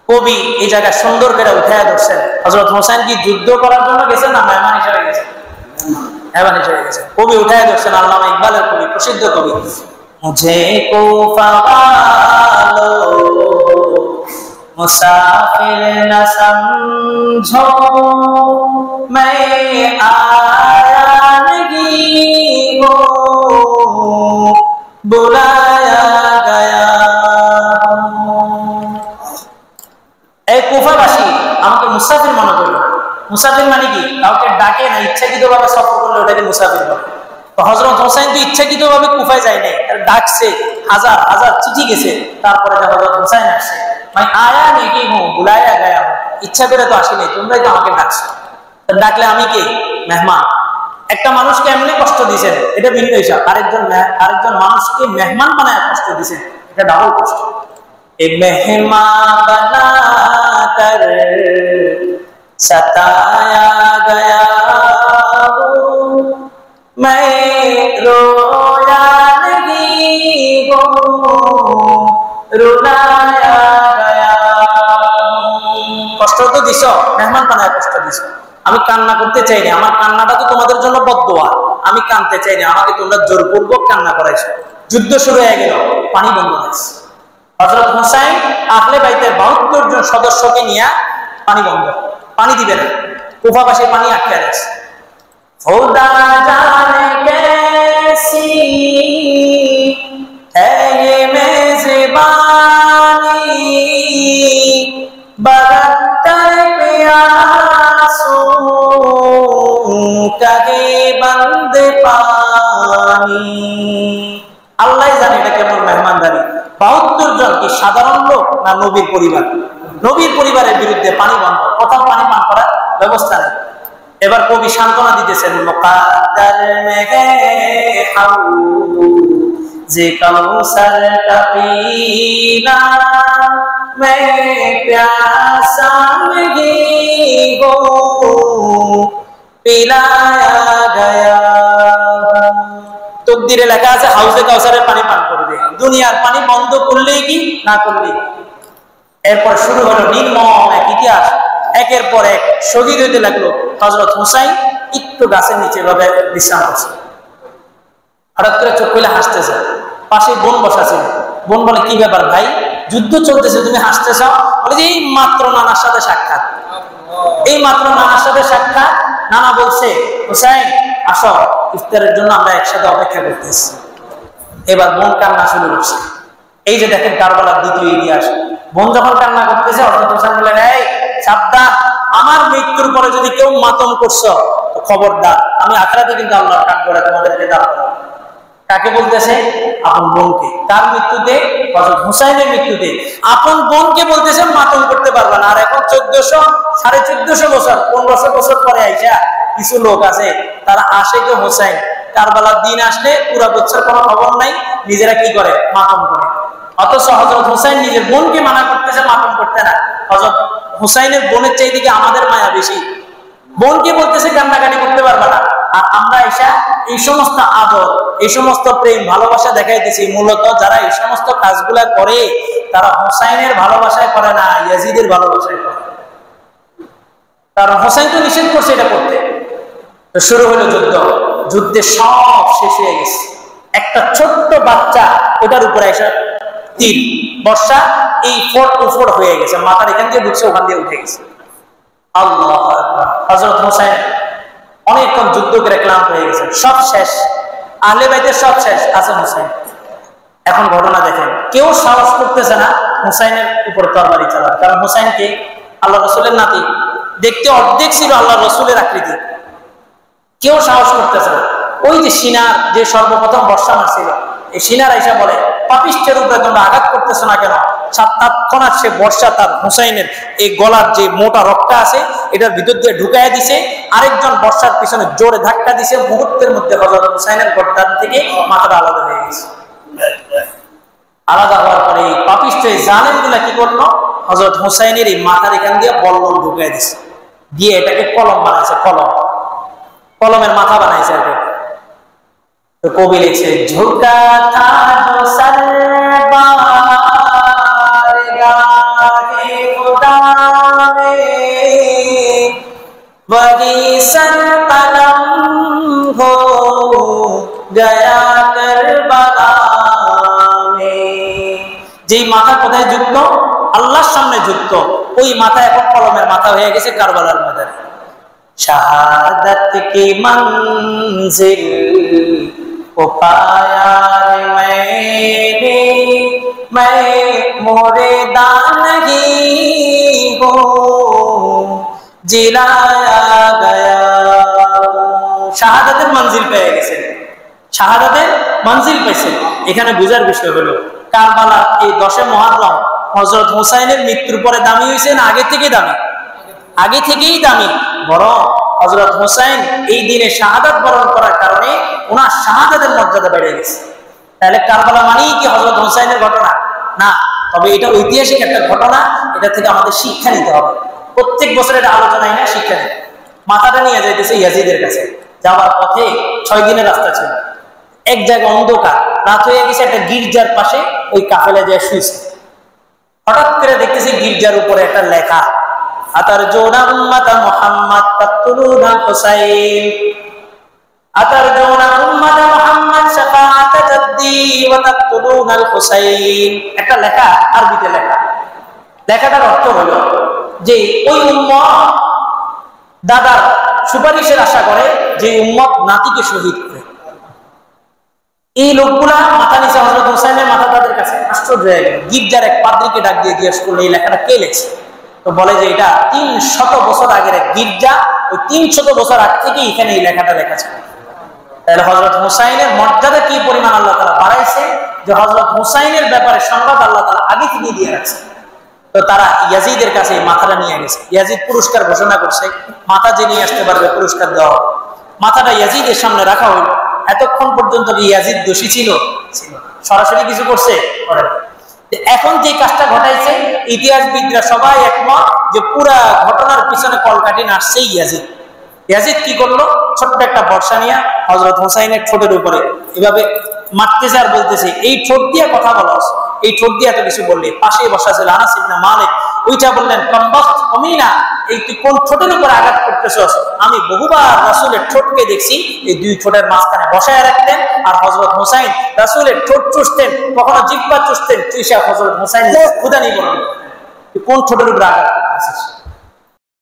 কবি এই জায়গায় সুন্দর করে উঠায় ধরছেন। হযরত হোসেন কি যুদ্ধ করার জন্য গেছেন না মেহমান হিসেবে গেছেন? মেহমান হিসেবে গেছেন। কবি উঠায় ধরছেন, আল্লামা ইকবালের কবি, প্রসিদ্ধ কবি। মুঝে কুফা वालो मुसाफिर न समझो मैं आया नहीं वो बुलाया गया। এই কুফাবাসী আমাকে মুসাফির মনে করলো। মুসাফির মানে কি? কাউকে ডাকে না, ইচ্ছাকৃতভাবে সফর করলে ওটাকে মুসাফির বলে। তো হযরত হোসেন তো ইচ্ছাকৃতভাবে কুফায় যায় নাই, ডাকছে, হাজার হাজার চিঠি গেছে, তারপরে হযরত হোসেন আসছে। মানে আয়া নেকি হো বুলায়া গায়া, ইচ্ছা করে তো আসিনি, তোমরাই তো আমাকে ডাকছো। ডাকলে আমি কে? মেহমান। একটা মানুষকে এমনি কষ্ট দিয়েছেন, এটা ভিন্ন হিসাব। আরেকজন মানুষকে মেহমান বানায় কষ্ট দিয়েছেন, এটা ডাবল কষ্ট। एक मेहमान बनाकर सताया गया मैं रोया नहीं वो रुलाया गया। কষ্ট তো দিছো, মেহমান বানায় কষ্ট দিছো। আমি কান্না করতে চাইনি, আমার কান্নাটা তো তোমাদের জন্য বদদোয়া। আমি কাঁদতে চাইনি, আমাকে তোমরা জোরপূর্বক কান্না করাইছো। যুদ্ধ শুরু হয়ে গেল, পানি বন্ধ হয়েছে। হযরত হোসেন আহলে বাইতের 72 জন সদস্যকে নিয়ে পানি বন্ধ, পানি দিবে না, কুফাবাসী পানি আটকে আছে। খোদা জানে कैसी है ये मेज़बानी बरतर प्यासों कहे बंद पानी। আল্লাহ জানে এটা কেমন মেহমানদারি। 72 জন কি সাধারণ লোক না নবীর পরিবার? নবীর পরিবারের বিরুদ্ধে পানি বন্ধ, কোথাও পানি পান করার ব্যবস্থা নেই। এবার কবি সান্ত্বনা দিতেছেন, মুকাদ্দার মে হে হাউদু যে কাউসার কা পীনা মে প্যাসা মেহি গো পিলায়া গায়া। তকদিরে লেখা আছে হাউজে কাউসারের পানি পান করবে। দুনিয়ার পানি বন্ধ করলেই কি না করলেই। এরপর শুরু হলো নির্মম এক ইতিহাস। একের পর এক শহীদ হইতে লাগলো। হযরত হোসেন একটু গাছের নিচে ভাবে বিশ্রাম করছে, হঠাৎ করে চোখ খুলে হাসতেছে। পাশে বোন বসা ছিল। বোন বলে, কি ব্যাপার ভাই, যুদ্ধ চলতেছে, তুমি হাসতেছ? বলে যে এই মাত্র নানার সাথে সাক্ষাৎ, এই মাত্র নানার সাথে সাক্ষাৎ। নানা বলছে, হোসেন আসো, ইফতারের জন্য আমরা একসাথে অপেক্ষা করতেছি। এবার বোন কান্না শুরু করছে। এই যে দেখেন কারবালার দ্বিতীয় ইতিহাস। বোন যখন কান্না করতেছে, হযরত হোসেন বলেন, এই সাবধান, আমার মৃত্যুর পরে যদি কেউ মাতম করছো তো খবরদার, আমি আখিরাতে কিন্তু আল্লাহর কাঠ করে তোমাদেরকে দাঁড় করাবো। কাকে বলতেছে? আপন বোনকে। তার মৃত্যুতে, হযরত হোসেনের মৃত্যুতে আপন বোনকে বলতেছে মাতম করতে পারবে না। আর এখন 1400 বছর 1500 বছর পরে আইসা কিছু লোক আছে, তারা আশেকে হোসেন, কারবালার দিন আসলে পুরা বছর কোনো খবর নাই, নিজেরা কি করে? মাতম করে। অথচ হযরত হোসেন নিজের বোনকে মানা করতেছে মাতম করতে না। হযরত হোসেনের বোনের চাইতে কি আমাদের মায়া বেশি? বোনকে বলতেছে কান্নাকাটি করতে পারবে না। আর আমরা এসা এই সমস্ত আদর, এই সমস্ত প্রেম ভালোবাসা দেখাইতেছি। মূলত যারা এই সমস্ত কাজগুলা করে তারা হোসেনের ভালোবাসায় করে না, ইয়াজিদের ভালোবাসায় করে। কারণ হোসেন তো নিষেধ করছে এটা করতে। তো শুরু হলো যুদ্ধ। যুদ্ধে সব শেষ হয়ে গেছে। একটা ছোট্ট বাচ্চা ওটার উপরে এসে তীর বর্ষা, এই ফোর টু ফোর হয়ে গেছে, মাথার এখান দিয়ে ঢুকছে, ওখান দিয়ে উঠে গেছে। আল্লাহু আকবার। হযরত হোসেন অনেকক্ষণ যুদ্ধ করে ক্লান্ত হয়ে গেছে, সব শেষ, আহলে বাইতের সব শেষ, আছে হোসেন। এখন ঘটনা দেখেন, কেউ সাহস করতেছে না হোসেনের উপর তরবারি চালার। কারণ হোসেনকে আল্লাহ রসুলের নাতি, দেখতে অর্ধেক ছিল আল্লাহ রসুলের আকৃতি, কেউ সাহস করতেছে না। ওই যে সিনার যে সর্বপ্রথম বর্ষা মারছিল, এই সিনার আইসা বলে, পাপিষ্ঠের উপরে তোমরা আঘাত করতেছো না কেন? তৎক্ষণাৎ সে বর্ষা তার হুসাইনের এই গলার যে মোটা রক্ত আছে এটার ভিতর দিয়ে ঢুকাইয়া দিছে। আরেকজন বর্ষার পিছনে জোরে ধাক্কা দিছে, মুহূর্তের মধ্যে হযরত হুসাইনের গর্দান থেকে মাথাটা আলাদা হয়ে গেছে। আলাদা হওয়ার পরে এই পাপিষ্ঠ এই জালেমগুলা কি করলো? হযরত হুসাইনের এই মাথার এখান দিয়ে বল্লম ঢুকাই দিছে, দিয়ে এটাকে কলম বানাইছে, কলমের মাথা বানাইছে। তো কবি লিখছে, ঝুঁকা থা जो सरबार गाहे खुदा में वही सर कलम हो गया करबला में। যেই মাথা কোথায় যুক্ত? আল্লাহর সামনে যুক্ত, ওই মাথা এখন কলমের মাথা হয়ে গেছে কারবালার ময়দানে। শাহাদাত কি মঞ্জিল को पाया है मैंने, मैं मुर्दा नहीं हूँ जिलाया गया। শাহাদাতের মঞ্জিল পেয়ে গেছেন, শাহাদাতের মঞ্জিল পেয়েছেন। এখানে বুঝার বিষয় হলো কারবালা এই 10 মুহররম হযরত হুসাইনের মৃত্যুর পরে দামি হয়েছে না আগে থেকে দামি? আগে থেকেই দামি। বরং হযরত হুসাইন এই দিনে শাহাদাত বরণ করার কারণে ওনার শাহাদাতের মর্যাদা বেড়ে গেছে। তাহলে কারবালা মানেই কি হযরত হুসাইনের ঘটনা? না, তবে এটা ঐতিহাসিক একটা ঘটনা, এটা থেকে আমাদের শিক্ষা নিতে হবে। প্রত্যেক বছর এটা আলোচনায় না শিক্ষা নিতে। মাথাটা নিয়ে যাইতেছে ইয়াজিদের কাছে, যাওয়ার পথে 6 দিনের রাস্তা ছিল। এক জায়গায় অন্ধকার, রাত হয়ে গেছে, একটা গির্জার পাশে ওই কাফেলা যায় শুয়েছে। হঠাৎ করে দেখতেছি গির্জার উপরে একটা লেখা, আতারজুনা উম্মাতা মুহাম্মদ তাকতুলুনাল হুসাইন, আতারজুনা উম্মাতা মুহাম্মদ শাফাআতা জাদ্দি ওয়া তাকতুলুনাল হুসাইন। একটা লেখা, আরবিতে লেখা। লেখাটার অর্থ হলো যে ওই উম্মত দাদার সুপারিশের আশা করে, যে উম্মত নাতিকে শহীদ করে। এই লোকগুলা মাথা নিচে হযরত হুসাইনের মাথা তাদের কাছে। আশ্চর্য হয়ে গেল। গির্জার এক পাদ্রীকে ডাক দিয়ে জিজ্ঞেস করলো এই লেখাটা কে লিখছে? তো বলে যে এটা 300 বছর আগের এক গির্জা, ওই 300 বছর আগ থেকে এখানে এই লেখাটা লেখা ছিল। তাহলে হযরত হুসাইনের মর্যাদা কি পরিমাণ আল্লাহ তাআলা বাড়াইছে, যে হযরত হুসাইনের ব্যাপারে সংবাদ আল্লাহ তাআলা আগে থেকে দিয়ে রাখছে। তো তারা ইয়াজিদের কাছে মাথাটা নিয়ে গেছে। ইয়াজিদ পুরস্কার ঘোষণা করছে, মাথা যে নিয়ে আসতে পারবে পুরস্কার দেওয়া হবে। মাথাটা ইয়াজিদের সামনে রাখা হলো। এতক্ষণ পর্যন্ত কি ইয়াজিদ দোষী ছিল? ছিল। সরাসরি কিছু করছে? করেন। এখন যে কাজটা ঘটাইছে ইতিহাসবিদরা সবাই একমত যে পুরা ঘটনার পিছনে কলকাঠি নাচছে ইয়াজিদ। ইয়াজিদ কি করলো? ছোট্ট একটা বর্ষা নিয়ে হযরত হুসাইনের ঠোঁটের উপরে এভাবে মারতেছে আর বলতেছে, এই ঠোঁট দিয়ে কথা বলস, এই ঠোঁট দিয়ে এত কিছু বললি। পাশে বসা ছিল আনাস ইবনে মালিক, ওইটা বললেন কমবখত কমিনা, এই তুই কোন ঠোঁটের উপরে আঘাত করতেছস? আমি বহুবার রাসূলের ঠোঁটকে দেখছি এই দুই ঠোঁটের মাঝখানে বসায় রাখতেন, আর হযরত হুসাইন রাসূলের ঠোঁট চুষতেন, কখনো জিহ্বা চুষতেন, চুষা হযরত হুসাইন খুদানি বলেন তুই কোন ঠোঁটের উপরে আঘাত করতেছিস?